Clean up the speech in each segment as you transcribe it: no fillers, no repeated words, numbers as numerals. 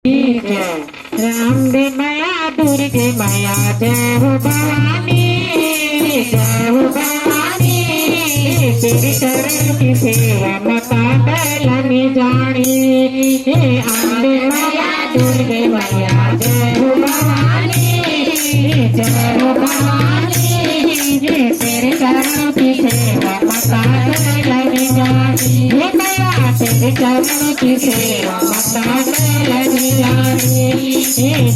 रामदे माया दुर्गे माया जय हो भवानी जय हो भवानी तेरे चरण की सेवा माता बैलनी जानी आंबे माया दुर्गे माया जय हो भवानी जय हो भवानी तेरे चरण की सेवा माता बैलनी जानी तेरे चरण की सेवा माता बैलनी जानी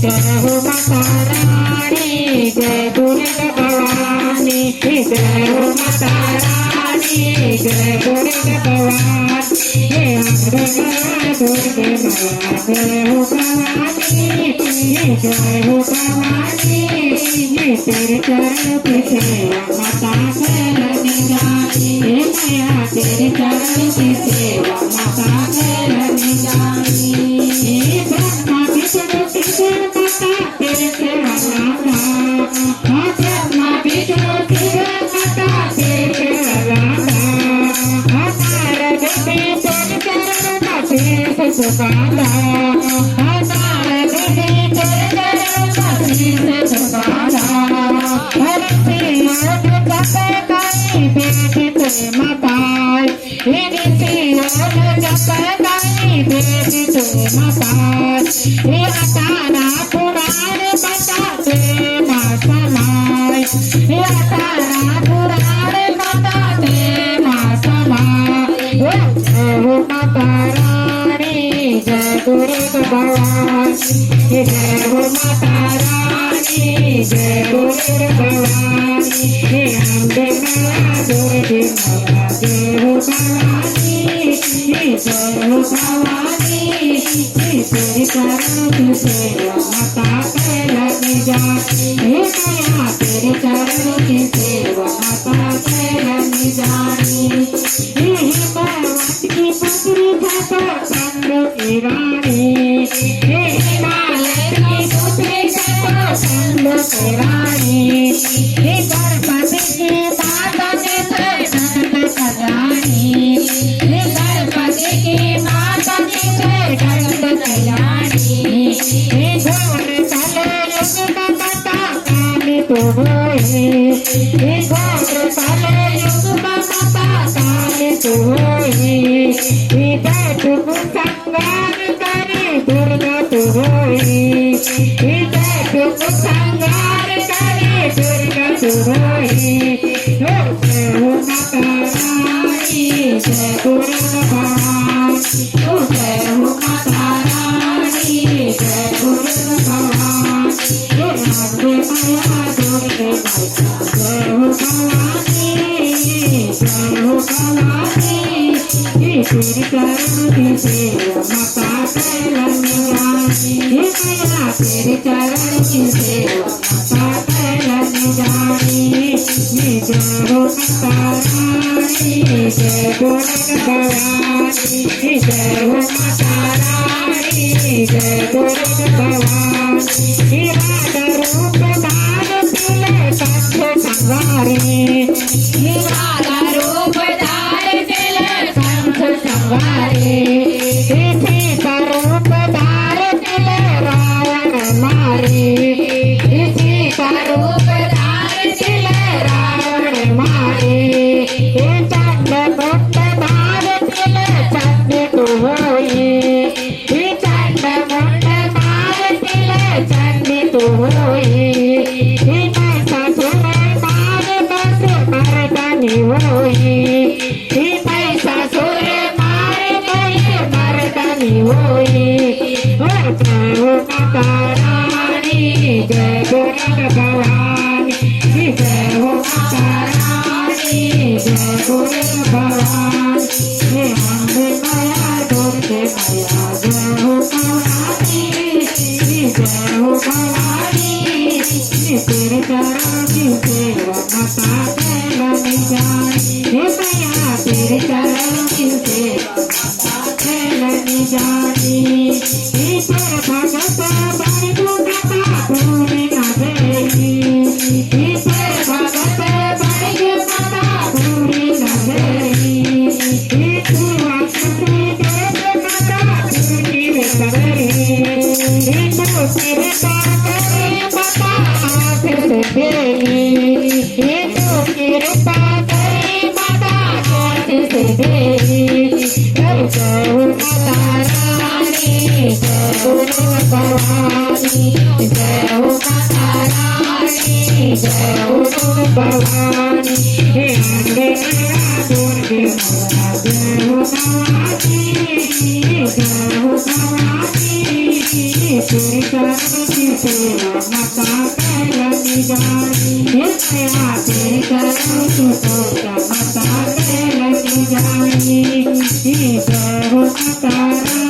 जय हो माता रानी जय दुर्गे भवानी जय हो माता रानी जय दुर्गे भवानी दुर्गे माया जय हो भवानी जय हो भवानी तेरे चरण की सेवा माता बैलनी जानी माया तेरे चरण की सेवा माता बैलनी जानी ब्रह्मा विष्णु शिव माता तेरे सेवा लागा ब्रह्मा विष्णु शिव माता तेरे सेवा लागा नारद के तेरे चरण का शीश झुकाना नारद के तेरे चरण का शीश झुकाना हर सियों जपे गाई बेटी तुझे माताई सियों जपे गाई बेटी तुझे माताई तारा पुराण बताते माँ समाई तारा पुराण बताते माँ समाई जय हो माता रानी जय दुर्गे भवानी जय हो माता रानी जय दुर्गे भवानी अम्बे माया दुर्गे माया जय हो भवानी जय हो भवानी तेरे चरण की सेवा माता बैलनी जानी माया तेरे चरण की सेवा माता बैलनी जानी पर्वत की पुत्री जपो चंद्र की रानी हिमालय की पुत्री जपो चंद्र की रानी गणपति की माता जैसे नंद कल्याणी गणपति की माता जैसे नंद कल्याणी घोर तले युग माता काली तो होई घोर तले युग माता काली तो होई तुम संगार करे दुर्गा तो होई तुम संगार करे दुर्गा तो होई जय हो माता रानी जय दुर्गा भवानी जय हो माता रानी जय दुर्गा भवानी अम्बे माया दुर्गे माया जय हो भवानी जय हो भवानी तेरे चरण की सेवा माता बैलनी जानी माया तेरे चरण की सेवा माता बैलनी जानी जय हो माता रानी जय दुर्गे भवानी जय हो माता रानी जय दुर्गे भवानी राधा रूप धार तिले कंठ संवारी राधा रूप धार तिले कंठ संवारी सीता रूप धार तिले रावण मारी सीता रूप धार तिले रावण मारी चंड मुंड धार तिले चंड तो होई चंड मुंड धार तिले चंड तो होई ससुर मार बस मर्दनी होई ससुर मार बस मर्दनी होई जय हो माता रानी जय दुर्गे भवानी जय हो माता रानी जय दुर्गे भवानी अम्बे माया दुर्गे माया जय हो भवानी जय हो भवानी तेरे चरण की सेवा माता बैलनी जानी माया तेरे चरण की सेवा माता बैलनी जानी पर भगत बड़ी माता पूरी न देगी पर भगत बड़ी माता पूरी न देगी तू माता पूरी न देगी Jai Ho Mata